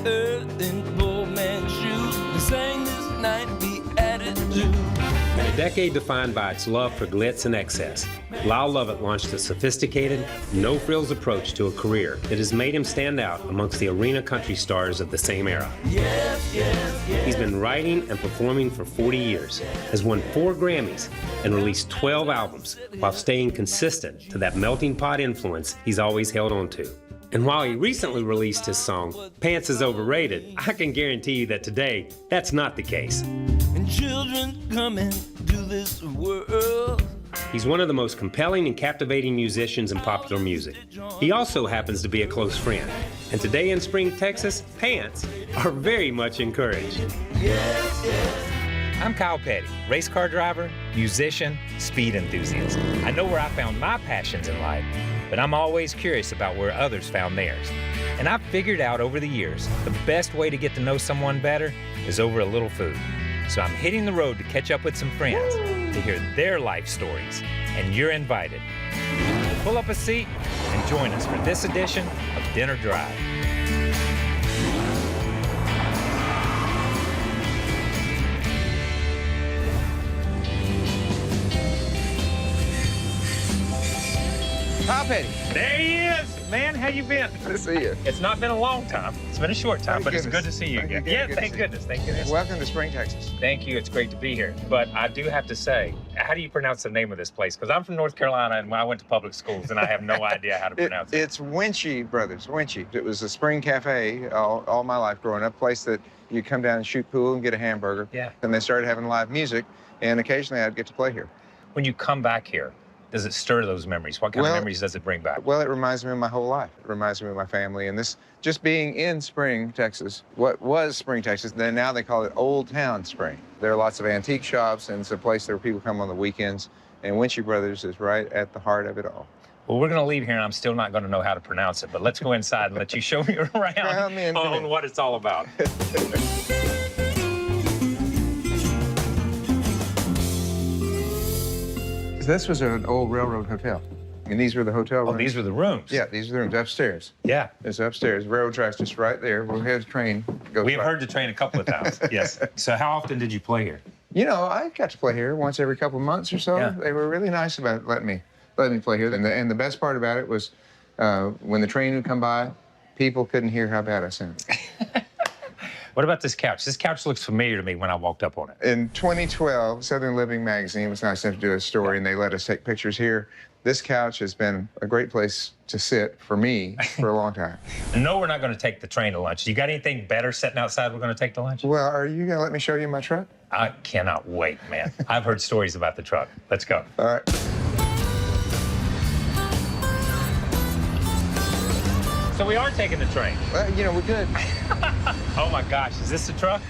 earth in poor man's shoes and sang this night be added to. In a decade defined by its love for glitz and excess, Lyle Lovett launched a sophisticated, no-frills approach to a career that has made him stand out amongst the arena country stars of the same era. Yes, yes, yes. He's been writing and performing for 40 years, has won 4 Grammys, and released 12 albums while staying consistent to that melting pot influence he's always held on to. And while he recently released his song, Pants is Overrated, I can guarantee you that today, that's not the case. And children come into this world. He's one of the most compelling and captivating musicians in popular music. He also happens to be a close friend. And today in Spring, Texas, pants are very much encouraged. Yes, yes. I'm Kyle Petty, race car driver, musician, speed enthusiast. I know where I found my passions in life, but I'm always curious about where others found theirs. And I've figured out over the years, the best way to get to know someone better is over a little food. So I'm hitting the road to catch up with some friends, to hear their life stories, and you're invited. Pull up a seat and join us for this edition of Dinner Drive. Kyle Petty. There he is! Man, how you been? Good to see you. It's not been a long time. It's been a short time, Thank but it's goodness. good to see you Thank you. again. Good- Yeah, good to thank see goodness, thank goodness. Welcome to Spring, Texas. Thank you, it's great to be here. But I do have to say, how do you pronounce the name of this place? Because I'm from North Carolina and I went to public schools and I have no idea how to pronounce it. It's Winchie Brothers, Winchie. It was a spring cafe all my life growing up, a place that you come down and shoot pool and get a hamburger. Yeah. And they started having live music, and occasionally I'd get to play here. When you come back here, does it stir those memories? What kind of memories does it bring back? Well, it reminds me of my whole life. It reminds me of my family. And this, just being in Spring, Texas, what was Spring, Texas, then now they call it Old Town Spring. There are lots of antique shops, and it's a place where people come on the weekends. And Winchie Brothers is right at the heart of it all. Well, we're going to leave here, and I'm still not going to know how to pronounce it, but let's go inside and let you show me around Come in. on what it's all about. This was an old railroad hotel. And these were the hotel rooms. Oh, these were the rooms? Yeah, these are the rooms upstairs. Yeah. It's upstairs. Railroad tracks just right there. We'll have the train go. We've heard the train a couple of times, yes. So how often did you play here? You know, I got to play here once every couple of months or so. Yeah. They were really nice about letting me play here. And the best part about it was when the train would come by, people couldn't hear how bad I sounded. What about this couch? This couch looks familiar to me when I walked up on it. In 2012, Southern Living magazine was nice enough to do a story, and they let us take pictures here. This couch has been a great place to sit for me for a long time. No, we're not going to take the train to lunch. You got anything better sitting outside we're going to take to lunch? Well, are you going to let me show you my truck? I cannot wait, man. I've heard stories about the truck. Let's go. All right. So we are taking the train. Well, you know, we're good. Oh my gosh, is this the truck?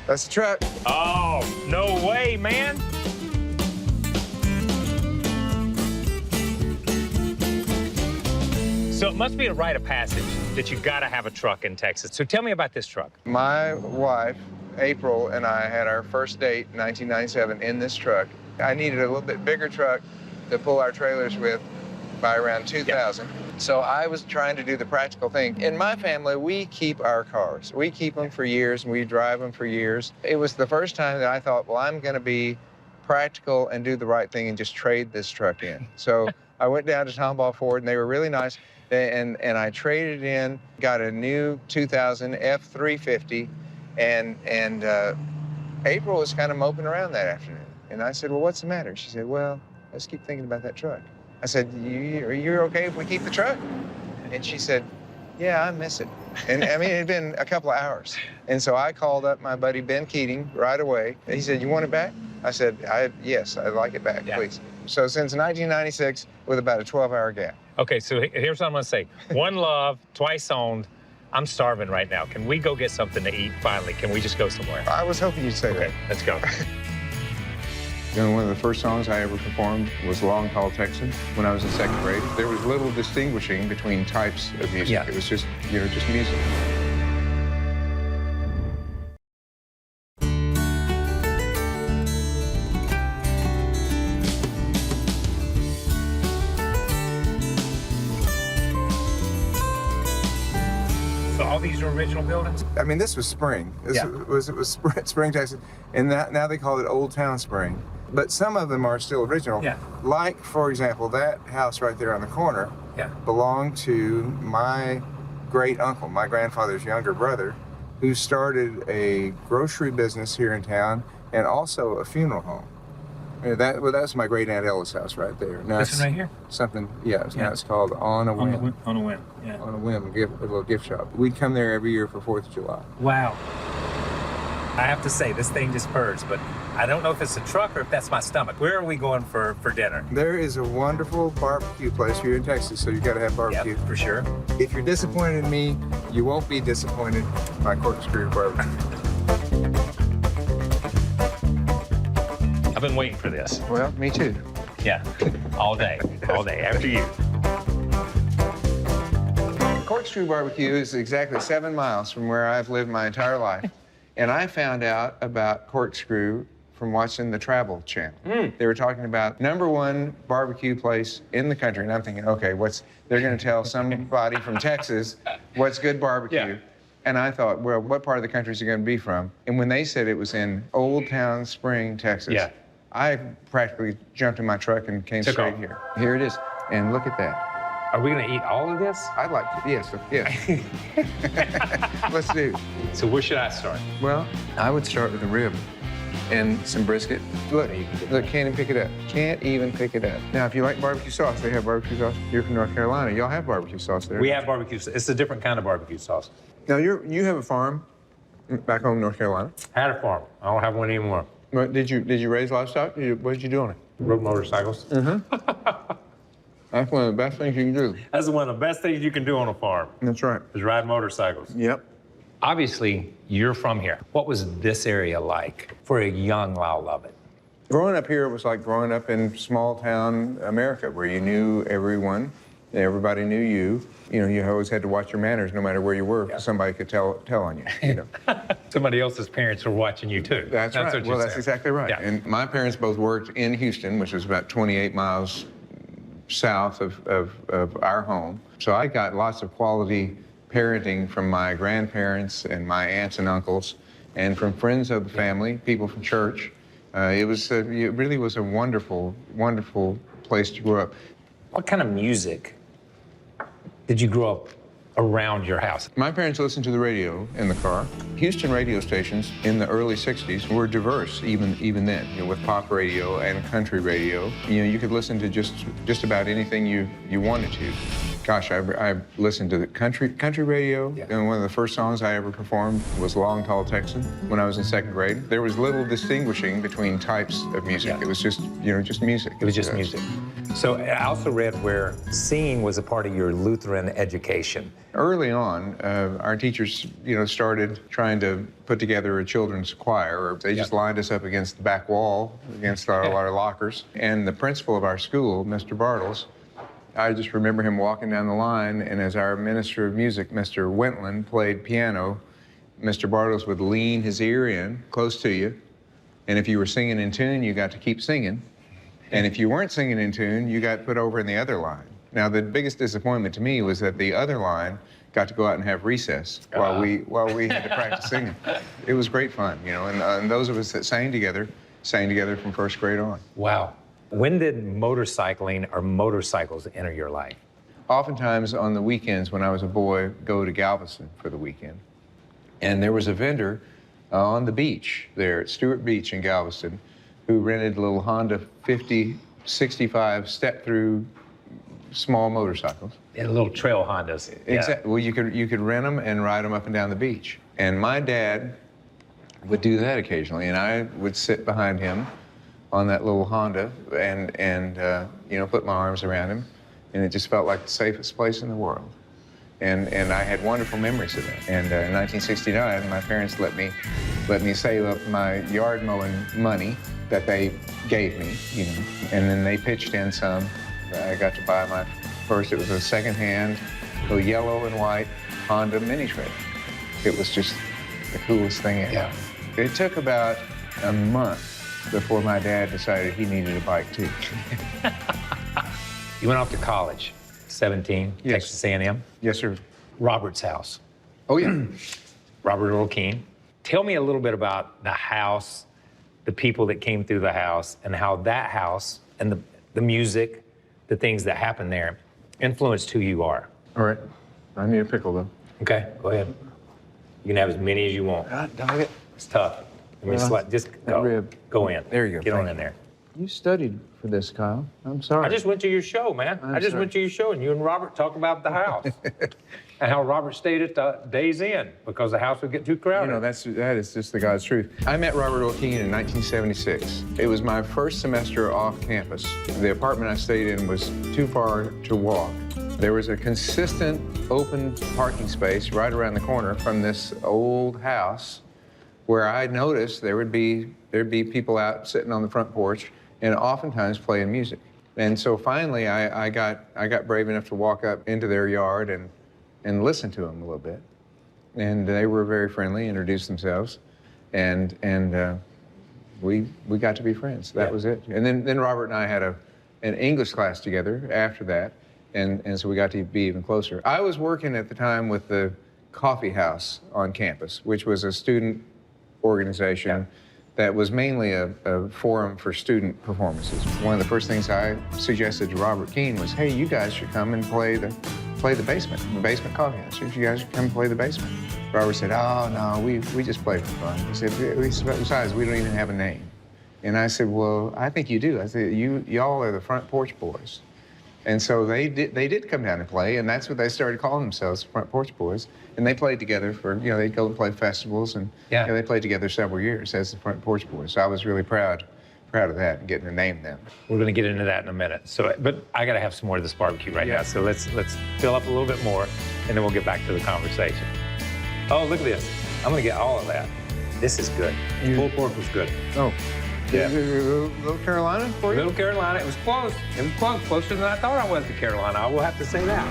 That's the truck. Oh, no way, man. So it must be a rite of passage that you gotta have a truck in Texas. So tell me about this truck. My wife, April, and I had our first date in 1997 in this truck. I needed a little bit bigger truck to pull our trailers with by around 2000. Yep. So I was trying to do the practical thing. In my family, we keep our cars. We keep them for years, and we drive them for years. It was the first time that I thought, well, I'm going to be practical and do the right thing and just trade this truck in. So I went down to Tomball Ford, and they were really nice. And I traded in, got a new 2000 F350, and April was kind of moping around that afternoon. And I said, well, what's the matter? She said, well, let's keep thinking about that truck. I said, are you okay if we keep the truck? And she said, yeah, I miss it. And I mean, it had been a couple of hours. And so I called up my buddy Ben Keating right away. And he said, you want it back? I said, yes, I'd like it back, please. So since 1996, with about a 12-hour gap. Okay, so here's what I'm gonna say. One love, twice owned. I'm starving right now. Can we go get something to eat finally? Can we just go somewhere? I was hoping you'd say Okay, let's go. You know, one of the first songs I ever performed was Long Tall Texan when I was in second grade. There was little distinguishing between types of music. Yeah. It was just, you know, just music. So all these are original buildings? I mean, this was Spring. It was Spring, Texas, and now they call it Old Town Spring. But some of them are still original. Yeah. Like, for example, that house right there on the corner belonged to my great uncle, my grandfather's younger brother, who started a grocery business here in town and also a funeral home. That's my great Aunt Ella's house right there. Now This one right here? Now it's called On a Whim. On a Whim, yeah. On a Whim, a little gift shop. We'd come there every year for 4th of July. Wow. I have to say, this thing just purrs, but I don't know if it's a truck or if that's my stomach. Where are we going for dinner? There is a wonderful barbecue place here in Texas, so you got to have barbecue. Yeah, for sure. If you're disappointed in me, you won't be disappointed by CorkScrew BBQ. I've been waiting for this. Well, me too. Yeah, all day, after you. CorkScrew BBQ is exactly 7 miles from where I've lived my entire life. And I found out about CorkScrew from watching the Travel Channel. They were talking about #1 barbecue place in the country. And I'm thinking, okay, they're going to tell somebody from Texas what's good barbecue. Yeah. And I thought, well, what part of the country is it going to be from? And when they said it was in Old Town Spring, Texas, I practically jumped in my truck and came straight here. Here it is. And look at that. Are we gonna eat all of this? I'd like to, yes. Let's do it. So where should I start? Well, I would start with a rib and some brisket. Look, can't even pick it up. Can't even pick it up. Now, if you like barbecue sauce, they have barbecue sauce. You're from North Carolina. Y'all have barbecue sauce there. We have barbecue. It's a different kind of barbecue sauce. Now, you have a farm back home in North Carolina. I had a farm. I don't have one anymore. But did you raise livestock? What did you do on it? Rode motorcycles. That's one of the best things you can do. That's one of the best things you can do on a farm. That's right. Is ride motorcycles. Yep. Obviously, you're from here. What was this area like for a young Lyle Lovett? Growing up here was like growing up in small town America, where you knew everyone, everybody knew you. You know, you always had to watch your manners no matter where you were, because somebody could tell on you. You know. Somebody else's parents were watching you too. That's right. What Well, you that's said. exactly right. Yeah. And my parents both worked in Houston, which was about 28 miles south of our home. So I got lots of quality parenting from my grandparents and my aunts and uncles, and from friends of the family, people from church. It really was a wonderful, wonderful place to grow up. What kind of music did you grow up around your house? My parents listened to the radio in the car. Houston radio stations in the early 60s were diverse even then, you know, with pop radio and country radio. You know, you could listen to just about anything you wanted to. Gosh, I listened to the country radio, and one of the first songs I ever performed was Long Tall Texan when I was in 2nd grade. There was little distinguishing between types of music. It was just, you know, just music. It was just music. So I also read where singing was a part of your Lutheran education. Early on, our teachers, you know, started trying to put together a children's choir. They just lined us up against the back wall, against our lockers. And the principal of our school, Mr. Bartles, I just remember him walking down the line, and as our minister of music, Mr. Wentland, played piano, Mr. Bartles would lean his ear in close to you, and if you were singing in tune, you got to keep singing. And if you weren't singing in tune, you got put over in the other line. Now, the biggest disappointment to me was that the other line got to go out and have recess while we had to practice singing. It was great fun, you know, and those of us that sang together from 1st grade on. Wow. When did motorcycling or motorcycles enter your life? Oftentimes on the weekends when I was a boy, go to Galveston for the weekend. And there was a vendor on the beach there at Stewart Beach in Galveston who rented little Honda 65 step-through small motorcycles. And little trail Hondas. Exactly. Well, you could rent them and ride them up and down the beach. And my dad would do that occasionally, and I would sit behind him on that little Honda and you know, put my arms around him, and it just felt like the safest place in the world. And I had wonderful memories of that. And in 1969, my parents let me save up my yard mowing money that they gave me, you know, and then they pitched in some. I got to buy my first, it was a secondhand, little yellow and white Honda mini trailer. It was just the coolest thing ever. Yeah. It took about a month before my dad decided he needed a bike too. You went off to college, 17, Yes. Texas A&M. Yes, sir. Robert's house. Oh, yeah. Robert Earl Keen. Tell me a little bit about the house, the people that came through the house, and how that house and the music, the things that happened there influenced who you are. All right. I need a pickle, though. Okay, go ahead. You can have as many as you want. God, dog it. It's tough. I mean, just go. Rib. Go in. There you go. Get on in there. You studied for this, Kyle. I'm sorry. I just went to your show, man. I just went to your show, and you and Robert talk about the house and how Robert stayed at the Days Inn because the house would get too crowded. You know, that is just the God's truth. I met Robert Earl Keen in 1976. It was my first semester off campus. The apartment I stayed in was too far to walk. There was a consistent open parking space right around the corner from this old house where I noticed there'd be people out sitting on the front porch and oftentimes playing music. And so finally I got brave enough to walk up into their yard and listen to them a little bit. And they were very friendly, introduced themselves, and we got to be friends. That was it. And then Robert and I had an English class together after that, and so we got to be even closer. I was working at the time with the Coffee House on campus, which was a student organization that was mainly a forum for student performances. One of the first things I suggested to Robert Keen was, hey, you guys should come and play the basement coffee house. You guys should come and play the basement. Robert said, oh, no, we just play for fun. He said, besides, we don't even have a name. And I said, well, I think you do. I said, y'all are the Front Porch Boys. And so they did come down and play, and that's what they started calling themselves, Front Porch Boys. And they played together for, they'd go and play festivals, and they played together several years as the Front Porch Boys. So I was really proud of that and getting to name them. We're going to get into that in a minute. So, but I got to have some more of this barbecue right now. So let's fill up a little bit more, and then we'll get back to the conversation. Oh, look at this. I'm going to get all of that. This is good. Pulled pork was good. Oh. Yeah. Little Carolina for you? Little Carolina. It was close. It was close. Closer than I thought I was to Carolina. I will have to say that.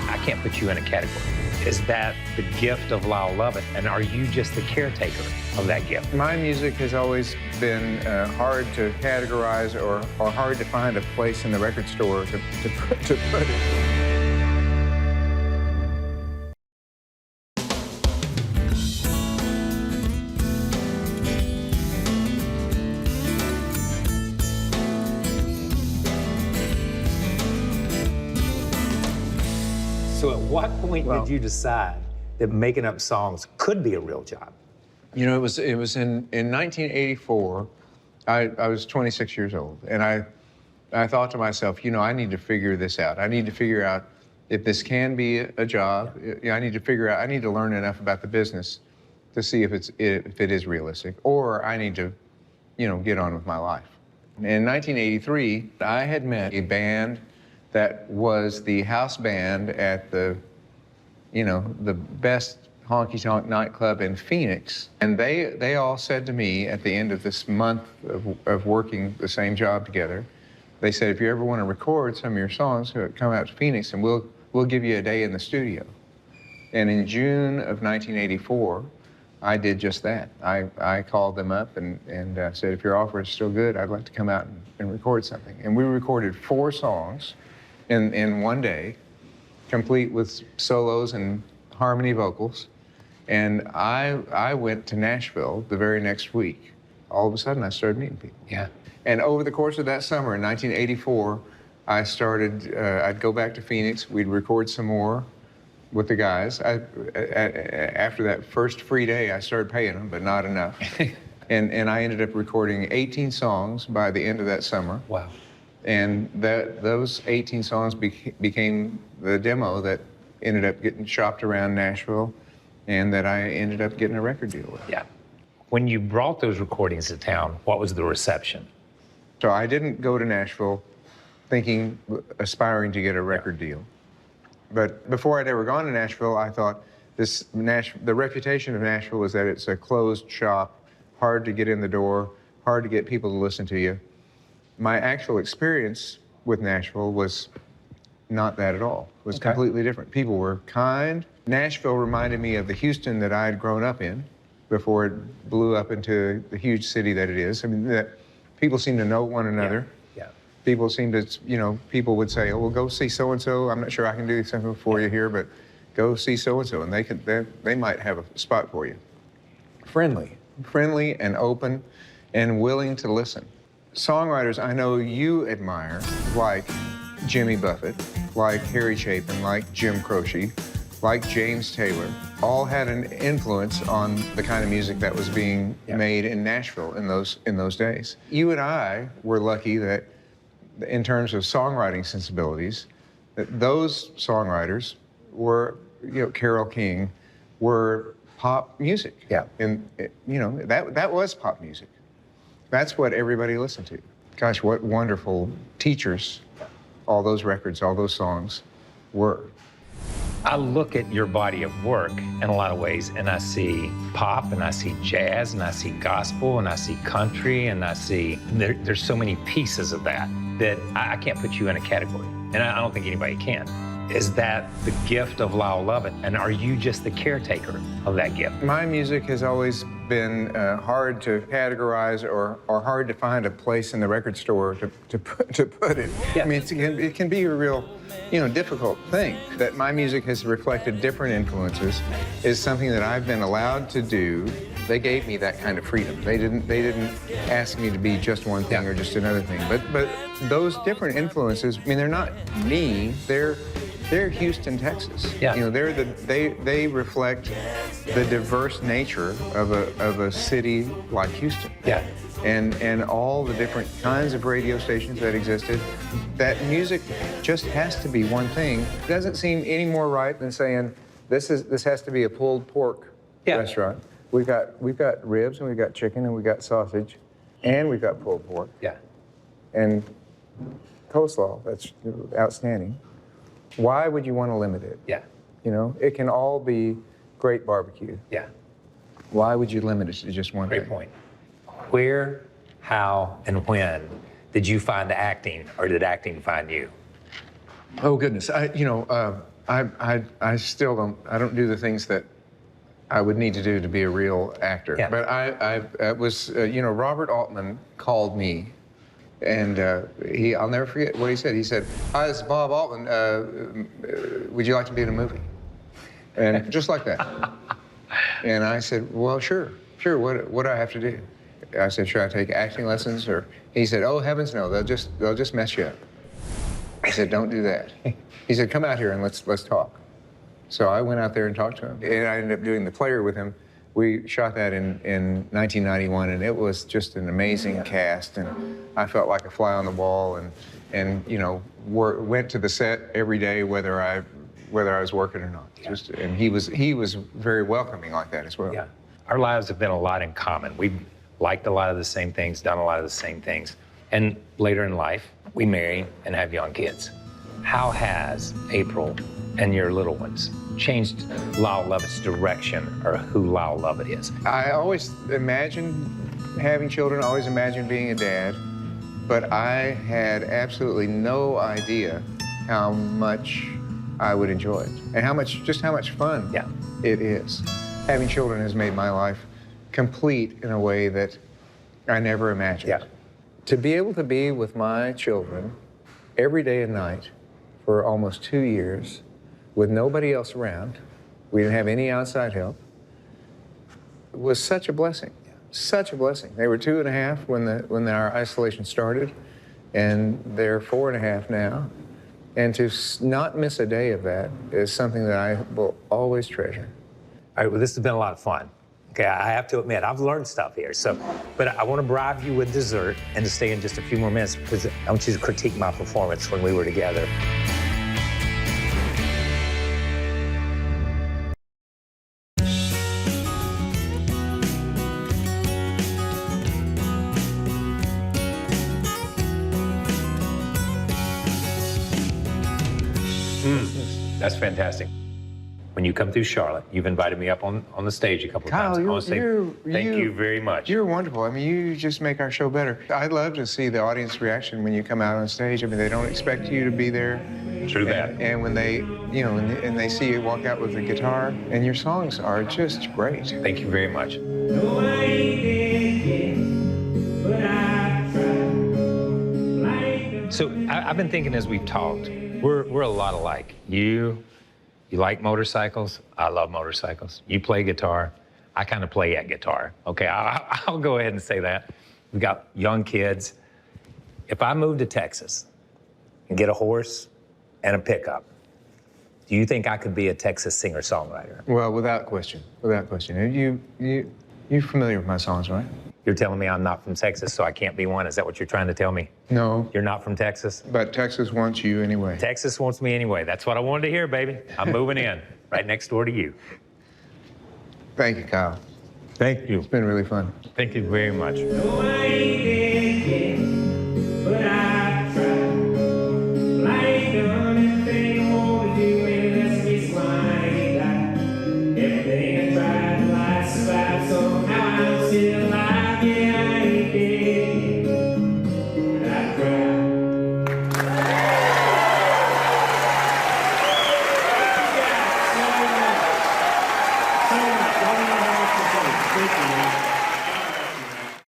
I can't put you in a category. Is that the gift of Lyle Lovett, and are you just the caretaker of that gift? My music has always been hard to categorize or hard to find a place in the record store to put it. So at what point did you decide that making up songs could be a real job? You know, it was in 1984. I was 26 years old, and I thought to myself, I need to figure this out. I need to figure out if this can be a job. I need to learn enough about the business to see if it is realistic, or I need to, get on with my life. In 1983, I had met a band that was the house band at the best honky-tonk nightclub in Phoenix. And they all said to me at the end of this month of working the same job together, they said, if you ever want to record some of your songs, come out to Phoenix and we'll give you a day in the studio. And in June of 1984, I did just that. I called them up and said, if your offer is still good, I'd like to come out and record something. And we recorded 4 songs in one day, complete with solos and harmony vocals. And I went to Nashville the very next week. All of a sudden, I started meeting people. Yeah. And over the course of that summer in 1984, I started, I'd go back to Phoenix, we'd record some more with the guys. After that first free day, I started paying them, but not enough. and I ended up recording 18 songs by the end of that summer. Wow. And those 18 songs became the demo that ended up getting shopped around Nashville and that I ended up getting a record deal with. Yeah. When you brought those recordings to town, what was the reception? So I didn't go to Nashville aspiring to get a record deal. But before I'd ever gone to Nashville, I thought the reputation of Nashville was that it's a closed shop, hard to get in the door, hard to get people to listen to you. My actual experience with Nashville was not that at all. It was completely different. People were kind. Nashville reminded me of the Houston that I had grown up in before it blew up into the huge city that it is. I mean, people seem to know one another. Yeah. People seem to, people would say, oh, well, go see so-and-so. I'm not sure I can do something for you here, but, go see so-and-so, and they might have a spot for you. Friendly and open and willing to listen. Songwriters I know you admire, like Jimmy Buffett, like Harry Chapin, like Jim Croce, like James Taylor, all had an influence on the kind of music that was being made in Nashville in those days. You and I were lucky that, in terms of songwriting sensibilities, that those songwriters were, Carole King, were pop music. Yeah. And that was pop music. That's what everybody listened to. Gosh, what wonderful teachers all those records, all those songs were. I look at your body of work in a lot of ways, and I see pop, and I see jazz, and I see gospel, and I see country, and I see there's so many pieces of that I can't put you in a category, and I don't think anybody can. Is that the gift of Lyle Lovett, and are you just the caretaker of that gift? My music has always been hard to categorize or hard to find a place in the record store to put it. Yeah. I mean, it can be a real, difficult thing. That my music has reflected different influences is something that I've been allowed to do. They gave me that kind of freedom. They didn't ask me to be just one thing or just another thing. But those different influences, I mean, they're not me. They're Houston, Texas. Yeah. They reflect the diverse nature of a city like Houston. Yeah. And all the different kinds of radio stations that existed. That music just has to be one thing. It doesn't seem any more right than saying this has to be a pulled pork restaurant. We've got ribs, and we've got chicken, and we've got sausage, and we've got pulled pork. Yeah. And coleslaw. That's outstanding. Why would you want to limit it? Yeah. It can all be great barbecue. Yeah. Why would you limit it to just one thing? Great point. Where, how, and when did you find acting, or did acting find you? Oh goodness, I still don't do the things that I would need to do to be a real actor. Yeah. But I was, Robert Altman called me, and I'll never forget what he said. He said, "Hi, this is Bob Altman. Would you like to be in a movie?" And just like that. And I said, "Well, sure. What do I have to do?" I said, "Should I take acting lessons?" Or he said, "Oh heavens, no. They'll just mess you up." I said, "Don't do that." He said, "Come out here and let's talk." So I went out there and talked to him, and I ended up doing The Player with him. We shot that in 1991, and it was just an amazing cast, and I felt like a fly on the wall, and went to the set every day whether I was working or not. Yeah. And he was very welcoming like that as well. Yeah. Our lives have been a lot in common. We've liked a lot of the same things, done a lot of the same things. And later in life, we marry and have young kids. How has April and your little ones changed Lyle Lovett's direction, or who Lyle Lovett is? I always imagined having children, always imagined being a dad, but I had absolutely no idea how much I would enjoy it, and how much fun it is. Having children has made my life complete in a way that I never imagined. Yeah. To be able to be with my children every day and night for almost 2 years with nobody else around, we didn't have any outside help, was such a blessing. Such a blessing. They were 2.5 when our isolation started, and they're 4.5 now. And to not miss a day of that is something that I will always treasure. All right, well, this has been a lot of fun. Okay, I have to admit, I've learned stuff here. But I want to bribe you with dessert and to stay in just a few more minutes, because I want you to critique my performance when we were together. That's fantastic. When you come through Charlotte, you've invited me up on the stage a couple of times. I want to say thank you very much. You're wonderful. I mean, you just make our show better. I'd love to see the audience reaction when you come out on stage. I mean, they don't expect you to be there. True that. And when they, and they see you walk out with a guitar, and your songs are just great. Thank you very much. So I've been thinking as we've talked, we're a lot alike. You You like motorcycles? I love motorcycles. You play guitar? I kind of play at guitar. Okay, I'll go ahead and say that. We got young kids. If I move to Texas and get a horse and a pickup, do you think I could be a Texas singer-songwriter? Well, without question, without question. You're familiar with my songs, right? You're telling me I'm not from Texas, so I can't be one? Is that what you're trying to tell me? No. You're not from Texas? But Texas wants you anyway. Texas wants me anyway. That's what I wanted to hear, baby. I'm moving in, right next door to you. Thank you, Kyle. Thank you. It's been really fun. Thank you very much. No, I ain't dead yet, but I tried. I ain't done anything more to do unless it's why I ain't died. Everything I tried, life survived, somehow I'm still alive. Yeah, I ain't dead yet, but I tried. So much. Thank you.